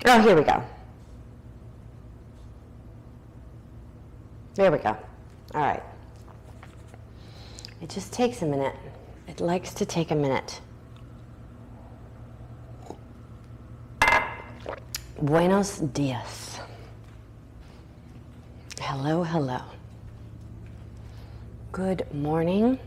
Oh, here we go. There we go. All right. It just takes a minute. It likes to take a minute. Buenos dias. Hello, hello. Good morning.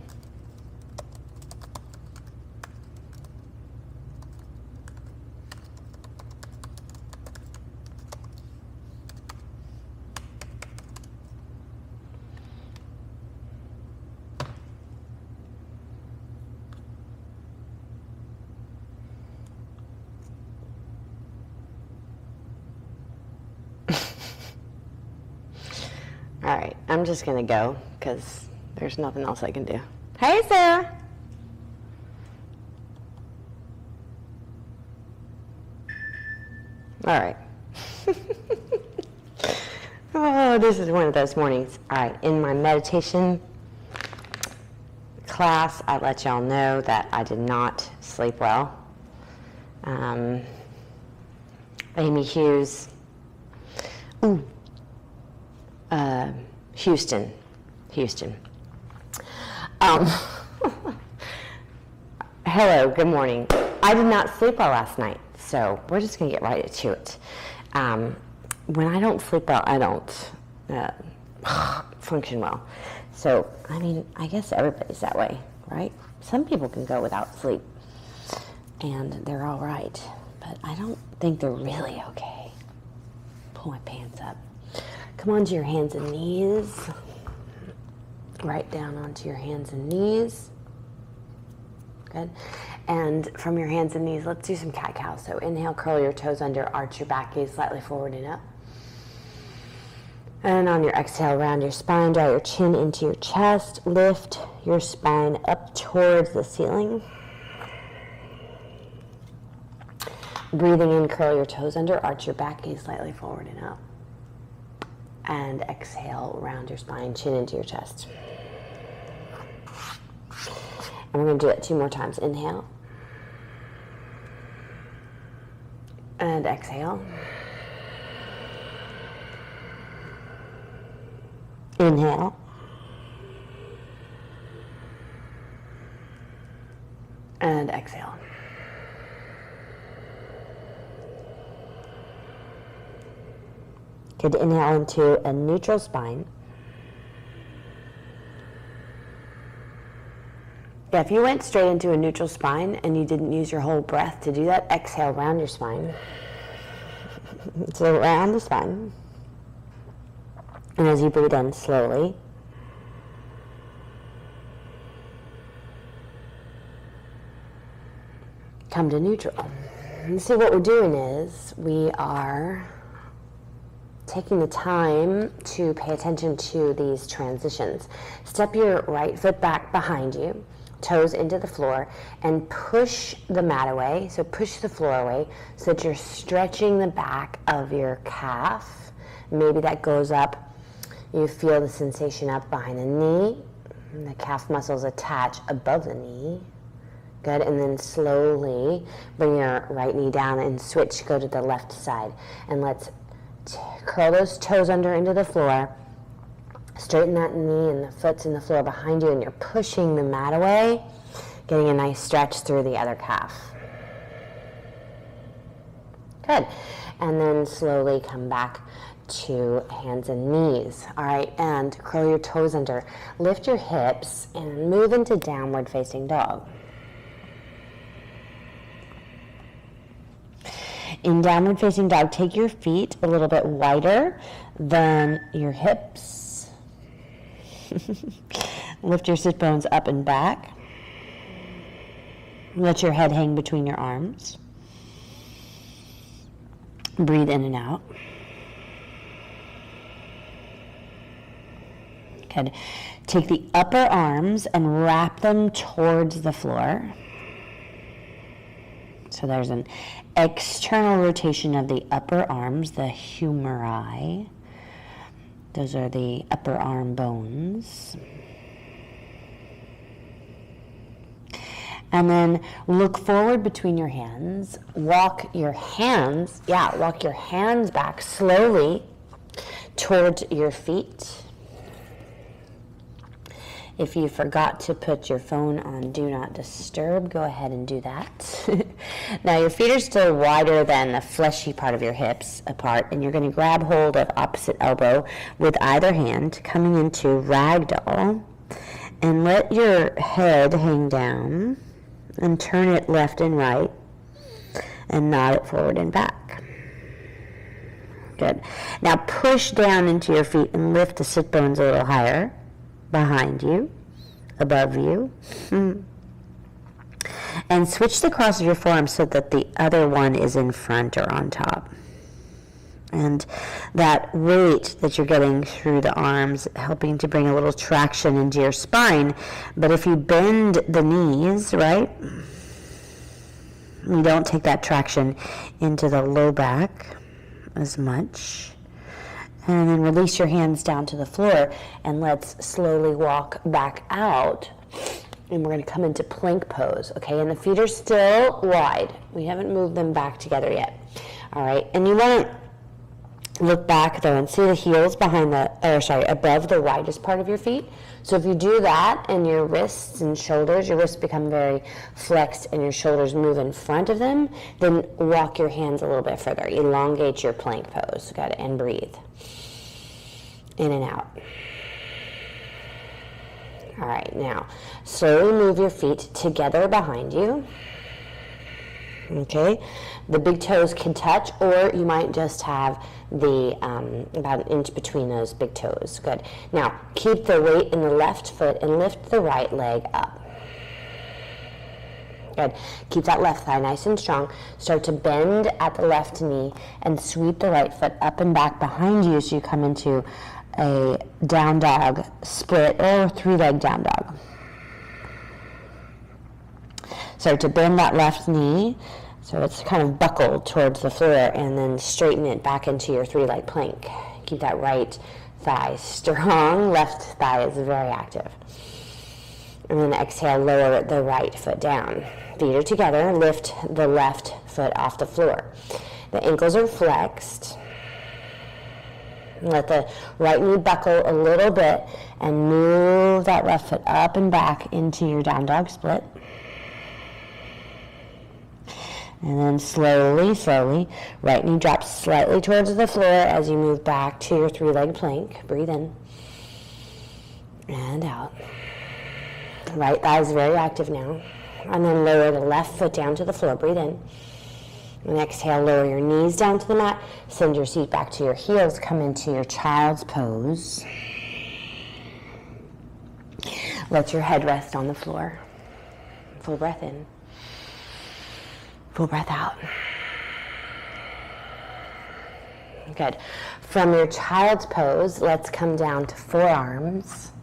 All right, I'm just gonna go because there's nothing else I can do. Hey, Sarah. All right. Oh, this is one of those mornings. All right, in my meditation class, I let y'all know that I did not sleep well. Amy Hughes. Houston. Hello, good morning. I did not sleep well last night, so we're just going to get right to it. When I don't sleep well, I don't function well. So, I mean, I guess everybody's that way, right? Some people can go without sleep, and they're all right, but I don't think they're really okay. Pull my pants up. Come onto your hands and knees. Right down onto your hands and knees. Good. And from your hands and knees, let's do some cat-cow. So inhale, curl your toes under, arch your back, gaze slightly forward and up. And on your exhale, round your spine, draw your chin into your chest, lift your spine up towards the ceiling. Breathing in, curl your toes under, arch your back, gaze slightly forward and up. And exhale, round your spine, chin into your chest. And we're going to do it 2 more times. Inhale. And exhale. Inhale. And exhale. Good. Inhale into a neutral spine. Yeah, if you went straight into a neutral spine and you didn't use your whole breath to do that, exhale, round your spine. So round the spine. And as you breathe in slowly, come to neutral. And so what we're doing is we are taking the time to pay attention to these transitions. Step your right foot back behind you, toes into the floor, and push the mat away. So push the floor away so that you're stretching the back of your calf. Maybe that goes up. You feel the sensation up behind the knee. And the calf muscles attach above the knee. Good. And then slowly bring your right knee down and switch, go to the left side. And let's curl those toes under into the floor. Straighten that knee and the foot's in the floor behind you, and you're pushing the mat away, getting a nice stretch through the other calf. Good. And then slowly come back to hands and knees. All right, and curl your toes under. Lift your hips and move into downward facing dog. In downward facing dog, take your feet a little bit wider than your hips. Lift your sit bones up and back. Let your head hang between your arms. Breathe in and out. Good. Take the upper arms and wrap them towards the floor. So there's an external rotation of the upper arms, the humeri. Those are the upper arm bones. And then look forward between your hands. Walk your hands back slowly towards your feet. If you forgot to put your phone on Do Not Disturb, go ahead and do that. Now your feet are still wider than the fleshy part of your hips apart, and you're going to grab hold of opposite elbow with either hand, coming into ragdoll, and let your head hang down and turn it left and right and nod it forward and back. Good. Now push down into your feet and lift the sit bones a little higher. Behind you, above you, and switch the cross of your forearms so that the other one is in front or on top. And that weight that you're getting through the arms, helping to bring a little traction into your spine. But if you bend the knees, right, you don't take that traction into the low back as much. And then release your hands down to the floor, and let's slowly walk back out. And we're going to come into plank pose, okay? And the feet are still wide. We haven't moved them back together yet. All right, and you want to look back though and see the heels above the widest part of your feet. So if you do that and your wrists and shoulders, your wrists become very flexed and your shoulders move in front of them, then walk your hands a little bit further. Elongate your plank pose. Got it, and breathe. In and out. All right, now slowly move your feet together behind you. Okay, the big toes can touch, or you might just have the about an inch between those big toes. Good. Now keep the weight in the left foot and lift the right leg up. Good. Keep that left thigh nice and strong. Start to bend at the left knee and sweep the right foot up and back behind you so you come into a down dog split or three-leg down dog. Start to bend that left knee so it's kind of buckled towards the floor, and then straighten it back into your three-leg plank. Keep that right thigh strong. Left thigh is very active. And then exhale, lower the right foot down. Feet are together. Lift the left foot off the floor. The ankles are flexed. Let the right knee buckle a little bit and move that left foot up and back into your down dog split. And then slowly, right knee drops slightly towards the floor as you move back to your three-leg plank. Breathe in and out. Right thigh is very active now. And then lower the left foot down to the floor. Breathe in. And exhale, lower your knees down to the mat. Send your seat back to your heels. Come into your child's pose. Let your head rest on the floor. Full breath in. Full breath out. Good. From your child's pose, let's come down to forearms.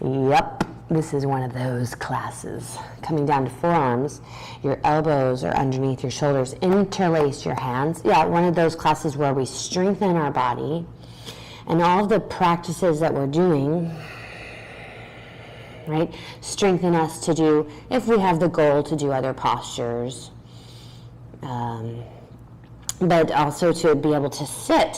Yep, this is one of those classes. Coming down to forearms, your elbows are underneath your shoulders. Interlace your hands. Yeah, one of those classes where we strengthen our body. And all of the practices that we're doing, right, strengthen us to do, if we have the goal to do other postures, but also to be able to sit.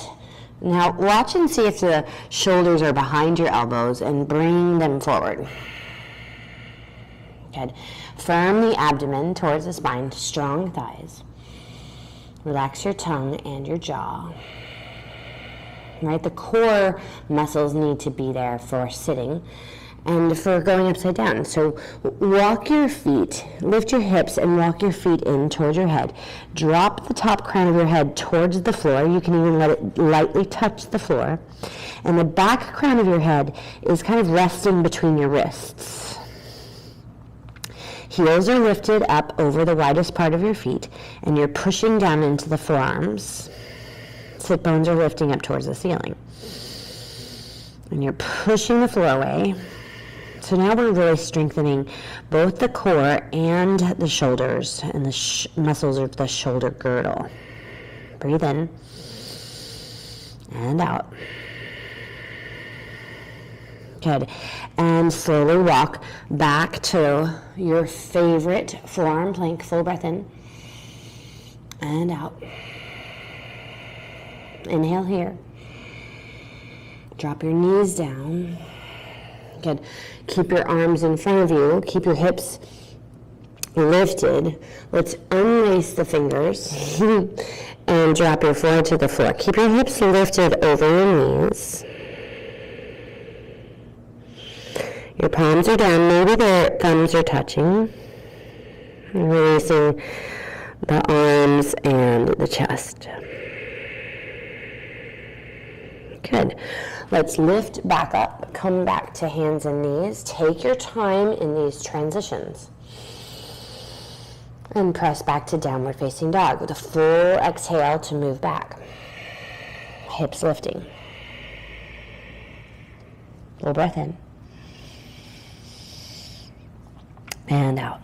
Now watch and see if the shoulders are behind your elbows and bring them forward. Good. Firm the abdomen towards the spine, strong thighs. Relax your tongue and your jaw. Right, the core muscles need to be there for sitting and for going upside down. So walk your feet, lift your hips and walk your feet in towards your head. Drop the top crown of your head towards the floor. You can even let it lightly touch the floor. And the back crown of your head is kind of resting between your wrists. Heels are lifted up over the widest part of your feet, and you're pushing down into the forearms. Sit bones are lifting up towards the ceiling. And you're pushing the floor away. So now we're really strengthening both the core and the shoulders and the muscles of the shoulder girdle. Breathe in and out. Good. And slowly walk back to your favorite forearm plank. Full breath in and out. Inhale here. Drop your knees down. Good. Keep your arms in front of you. Keep your hips lifted. Let's unlace the fingers and drop your forehead to the floor. Keep your hips lifted over your knees. Your palms are down, maybe the thumbs are touching. Releasing the arms and the chest. Good. Let's lift back up, come back to hands and knees. Take your time in these transitions. And press back to downward facing dog with a full exhale to move back. Hips lifting. Full breath in. And out.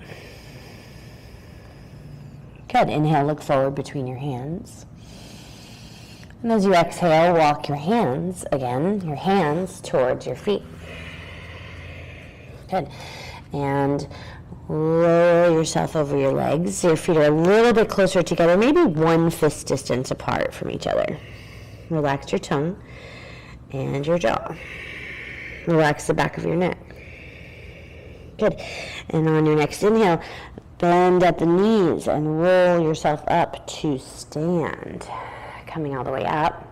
Good. Inhale, look forward between your hands. And as you exhale, walk your hands towards your feet. Good. And lower yourself over your legs. Your feet are a little bit closer together, maybe one fist distance apart from each other. Relax your tongue and your jaw. Relax the back of your neck. Good. And on your next inhale, bend at the knees and roll yourself up to stand. Coming all the way up.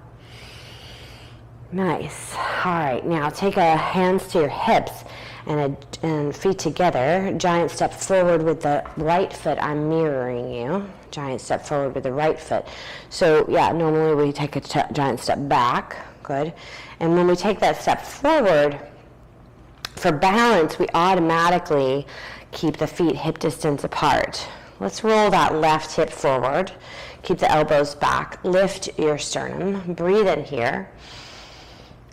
Nice. All right, now take hands to your hips and feet together. Giant step forward with the right foot. I'm mirroring you. Giant step forward with the right foot. So yeah, normally we take a giant step back. Good. And when we take that step forward, for balance, we automatically keep the feet hip distance apart. Let's roll that left hip forward. Keep the elbows back. Lift your sternum. Breathe in here.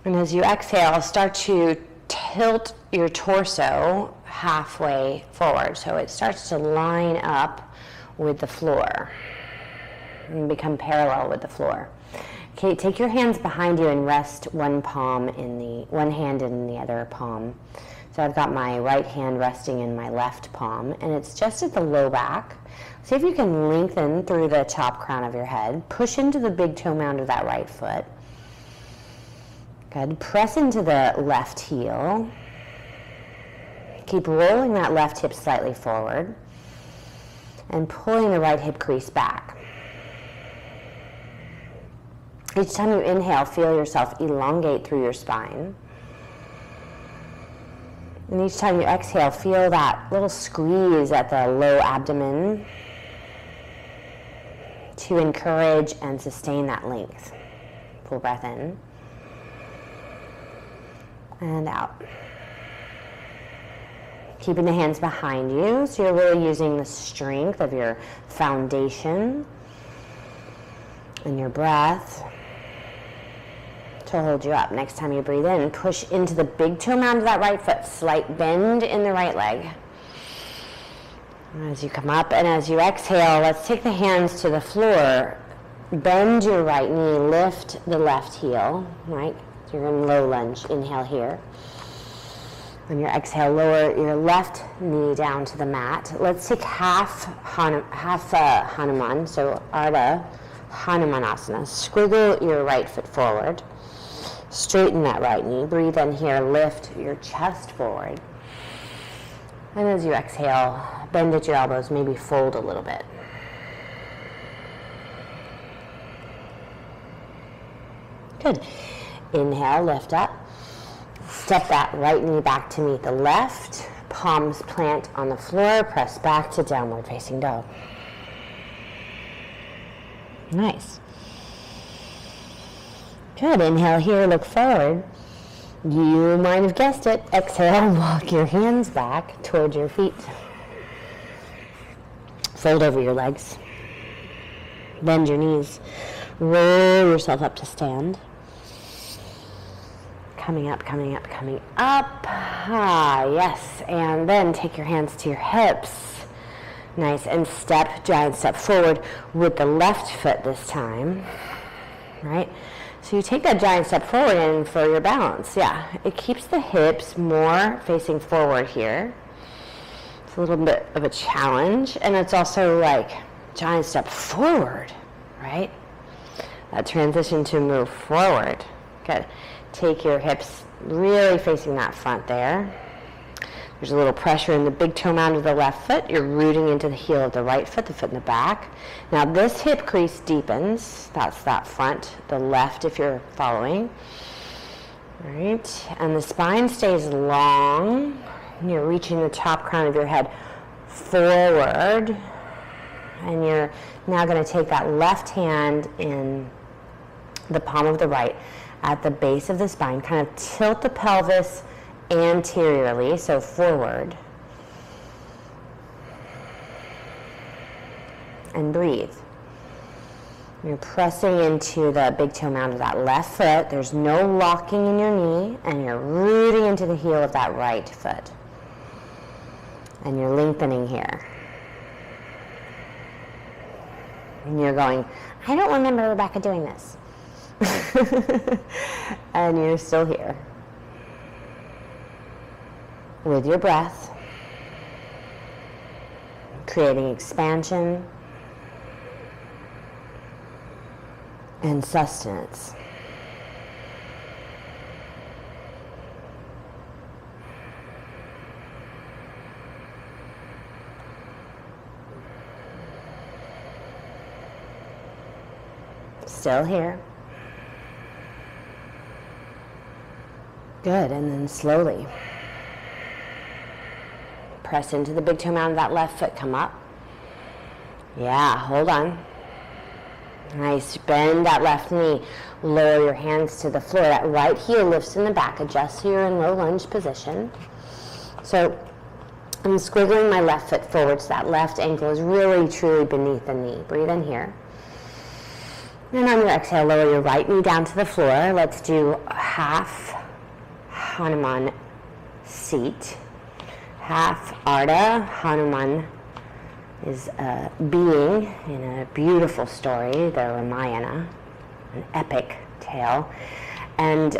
And as you exhale, start to tilt your torso halfway forward. So it starts to line up with the floor and become parallel with the floor. Okay, take your hands behind you and rest one hand in the other palm. So I've got my right hand resting in my left palm, and it's just at the low back. See if you can lengthen through the top crown of your head. Push into the big toe mound of that right foot. Good. Press into the left heel. Keep rolling that left hip slightly forward and pulling the right hip crease back. Each time you inhale, feel yourself elongate through your spine. And each time you exhale, feel that little squeeze at the low abdomen to encourage and sustain that length. Full breath in and out. Keeping the hands behind you, so you're really using the strength of your foundation and your breath to hold you up. Next time you breathe in, push into the big toe mound of that right foot. Slight bend in the right leg. As you come up and as you exhale, let's take the hands to the floor. Bend your right knee, lift the left heel, right? So you're in low lunge. Inhale here. On your exhale, lower your left knee down to the mat. Let's take half Hanuman, so Ardha Hanumanasana. Squiggle your right foot forward. Straighten that right knee. Breathe in here. Lift your chest forward. And as you exhale, bend at your elbows. Maybe fold a little bit. Good. Inhale, lift up. Step that right knee back to meet the left. Palms plant on the floor. Press back to downward facing dog. Nice. Good. Inhale here, look forward. You might have guessed it. Exhale, walk your hands back towards your feet. Fold over your legs. Bend your knees. Roll yourself up to stand. Coming up, coming up, coming up. Ah, yes. And then take your hands to your hips. Nice. And giant step forward with the left foot this time. Right? So you take that giant step forward and for your balance, yeah, it keeps the hips more facing forward here. It's a little bit of a challenge, and it's also like giant step forward, right? That transition to move forward. Good. Take your hips really facing that front there. There's a little pressure in the big toe mound of the left foot. You're rooting into the heel of the right foot, the foot in the back. Now this hip crease deepens. That's that front, the left if you're following. All right, and the spine stays long. You're reaching the top crown of your head forward. And you're now going to take that left hand in the palm of the right at the base of the spine. Kind of tilt the pelvis anteriorly, so forward, and breathe. You're pressing into the big toe mound of that left foot. There's no locking in your knee, and you're rooting into the heel of that right foot. And you're lengthening here. And you're going, I don't remember Rebecca doing this. And you're still here. With your breath, creating expansion and sustenance. Still here. Good, and then slowly press into the big toe mound of that left foot. Come up. Yeah, hold on. Nice. Bend that left knee. Lower your hands to the floor. That right heel lifts in the back. Adjust so you're in low lunge position. So I'm squiggling my left foot forward so that left ankle is really, truly beneath the knee. Breathe in here. And on your exhale, lower your right knee down to the floor. Let's do half Hanuman seat. Half Ardha. Hanuman is a being in a beautiful story, the Ramayana, an epic tale. And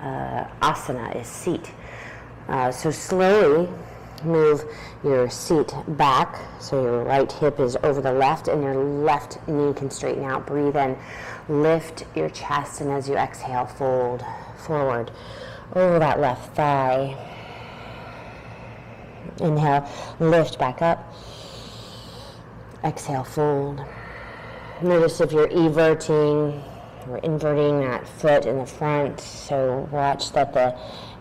asana is seat. So slowly move your seat back so your right hip is over the left and your left knee can straighten out. Breathe in, lift your chest, and as you exhale, fold forward over that left thigh. Inhale, lift back up. Exhale, fold. Notice if you're everting or inverting that foot in the front, so watch that the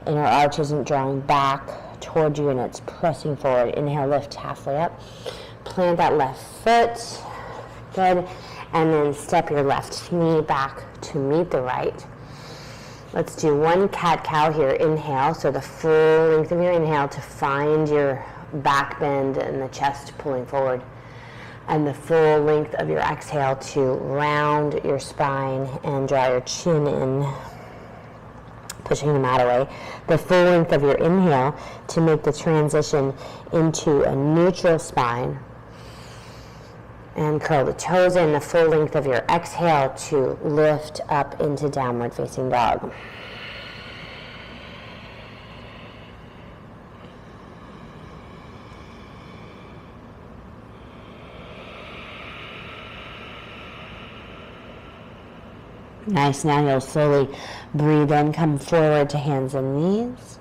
inner arch isn't drawing back toward you and it's pressing forward. Inhale, lift halfway up. Plant that left foot. Good. And then step your left knee back to meet the right. Let's do one cat-cow here. Inhale, so the full length of your inhale to find your back bend and the chest pulling forward. And the full length of your exhale to round your spine and draw your chin in, pushing the mat away. The full length of your inhale to make the transition into a neutral spine. And curl the toes in. The full length of your exhale to lift up into downward facing dog. Nice. Now you'll slowly breathe in, come forward to hands and knees.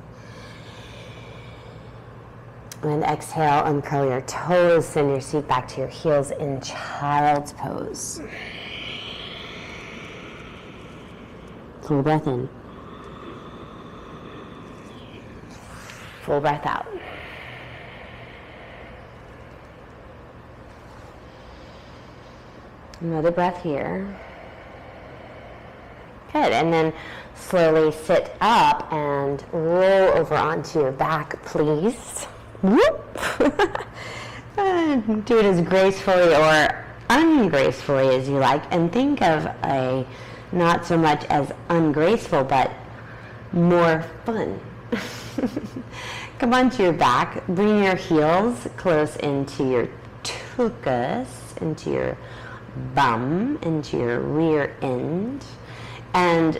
And exhale, uncurl your toes, send your seat back to your heels in child's pose. Full breath in. Full breath out. Another breath here. Good, and then slowly sit up and roll over onto your back, please. Whoop. Do it as gracefully or ungracefully as you like, and think of a not so much as ungraceful but more fun. Come onto your back, bring your heels close into your tuchus, into your bum into your rear end. And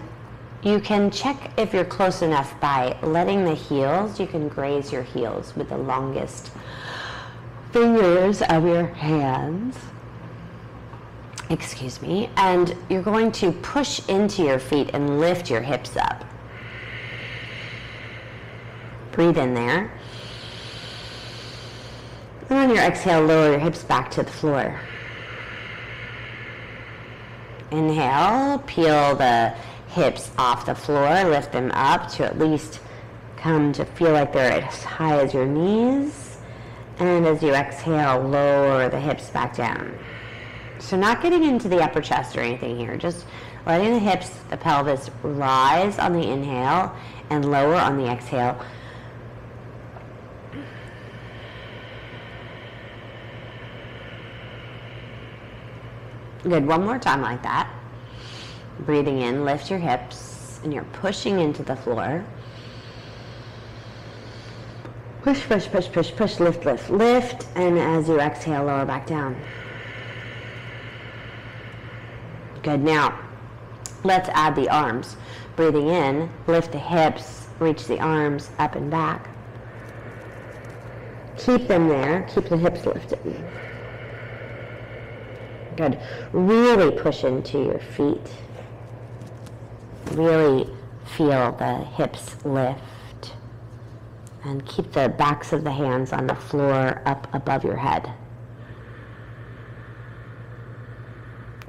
you can check if you're close enough by letting the heels, you can graze your heels with the longest fingers of your hands. Excuse me. And you're going to push into your feet and lift your hips up. Breathe in there. And on your exhale, lower your hips back to the floor. Inhale, peel the hips off the floor, lift them up to at least come to feel like they're as high as your knees. And as you exhale, lower the hips back down. So not getting into the upper chest or anything here, just letting the hips, the pelvis rise on the inhale and lower on the exhale. Good, one more time like that. Breathing in, lift your hips, and you're pushing into the floor. Push, push, push, push, push, lift, lift, lift, and as you exhale, lower back down. Good, now, let's add the arms. Breathing in, lift the hips, reach the arms up and back. Keep them there, keep the hips lifted. Good, really push into your feet. Really feel the hips lift and keep the backs of the hands on the floor up above your head.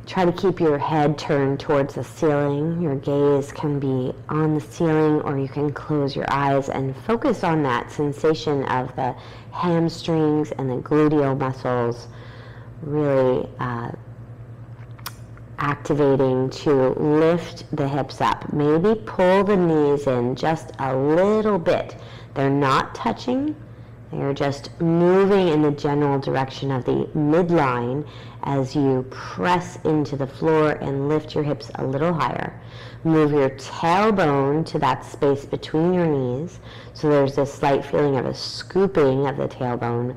Try to keep your head turned towards the ceiling. Your gaze can be on the ceiling, or you can close your eyes and focus on that sensation of the hamstrings and the gluteal muscles really activating to lift the hips up. Maybe pull the knees in just a little bit. They're not touching. They're just moving in the general direction of the midline as you press into the floor and lift your hips a little higher. Move your tailbone to that space between your knees. So there's this slight feeling of a scooping of the tailbone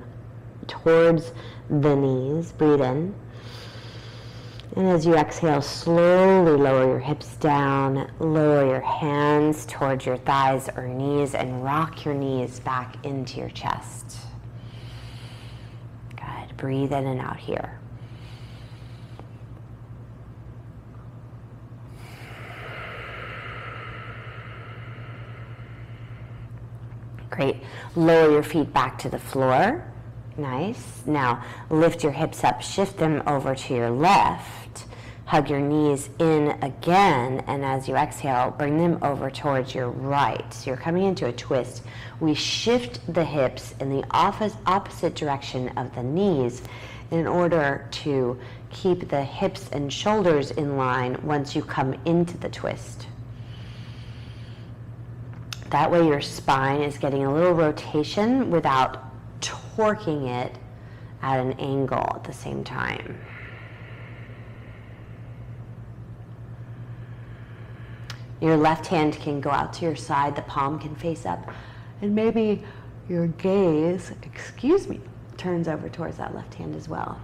towards the knees. Breathe in. And as you exhale, slowly lower your hips down, lower your hands towards your thighs or knees, and rock your knees back into your chest. Good. Breathe in and out here. Great. Lower your feet back to the floor. Nice. Now lift your hips up, shift them over to your left, hug your knees in again, and as you exhale, bring them over towards your right. So you're coming into a twist. We shift the hips in the opposite direction of the knees in order to keep the hips and shoulders in line once you come into the twist. That way your spine is getting a little rotation without torquing it at an angle at the same time. Your left hand can go out to your side, the palm can face up, and maybe your gaze, turns over towards that left hand as well.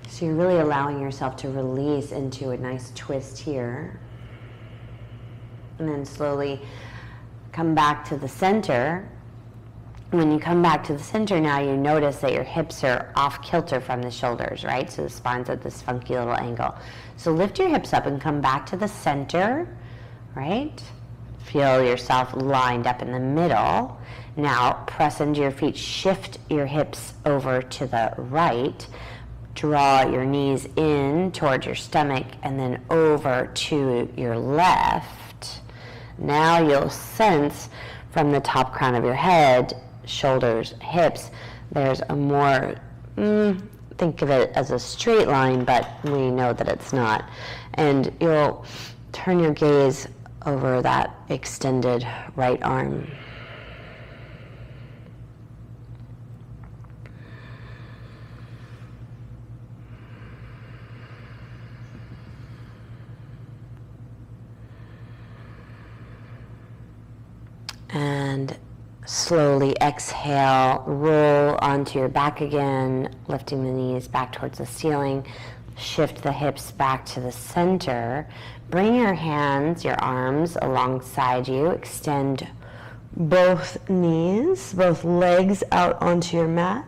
So you're really allowing yourself to release into a nice twist here. And then slowly come back to the center. When you come back to the center now, you notice that your hips are off kilter from the shoulders, right? So the spine's at this funky little angle. So lift your hips up and come back to the center, right? Feel yourself lined up in the middle. Now press into your feet, shift your hips over to the right. Draw your knees in towards your stomach and then over to your left. Now you'll sense from the top crown of your head, shoulders, hips, there's a more, think of it as a straight line, but we know that it's not. And you'll turn your gaze over that extended right arm. And Slowly exhale, roll onto your back again, lifting the knees back towards the ceiling. Shift the hips back to the center. Bring your hands, your arms alongside you. Extend both knees, both legs out onto your mat.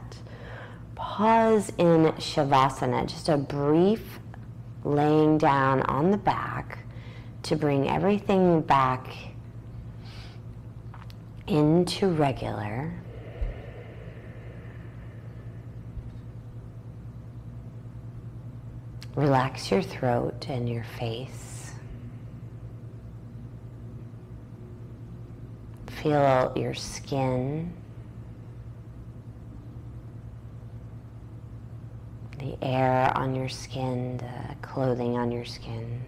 Pause in Shavasana, just a brief laying down on the back to bring everything back into regular. Relax your throat and your face. Feel your skin, the air on your skin, the clothing on your skin.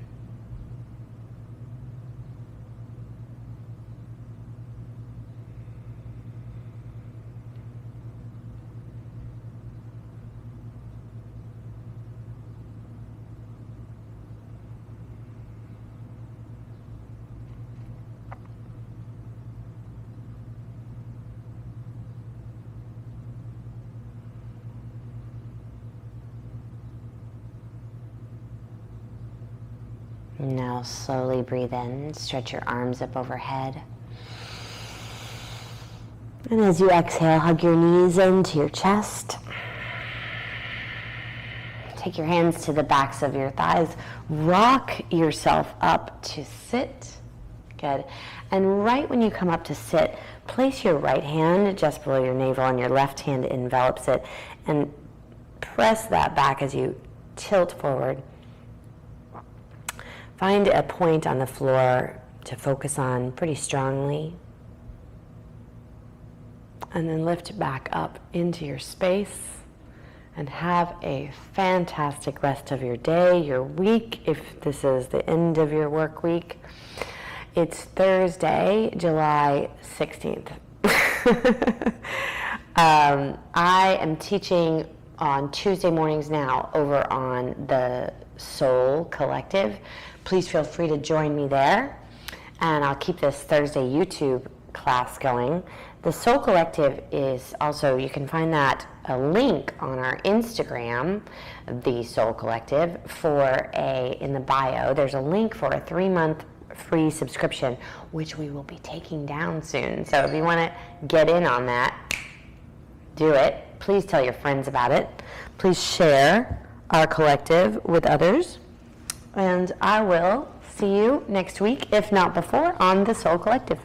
Now slowly breathe in, stretch your arms up overhead. And as you exhale, hug your knees into your chest. Take your hands to the backs of your thighs. Rock yourself up to sit. Good. And right when you come up to sit, place your right hand just below your navel and your left hand envelops it. And press that back as you tilt forward. Find a point on the floor to focus on pretty strongly. And then lift back up into your space and have a fantastic rest of your day, your week, if this is the end of your work week. It's Thursday, July 16th. I am teaching on Tuesday mornings now over on the Soul Collective. Please feel free to join me there, and I'll keep this Thursday YouTube class going. The Soul Collective is also, you can find that a link on our Instagram, The Soul Collective, in the bio. There's a link for a 3-month free subscription, which we will be taking down soon. So if you want to get in on that, do it. Please tell your friends about it. Please share our collective with others. And I will see you next week, if not before, on the Soul Collective.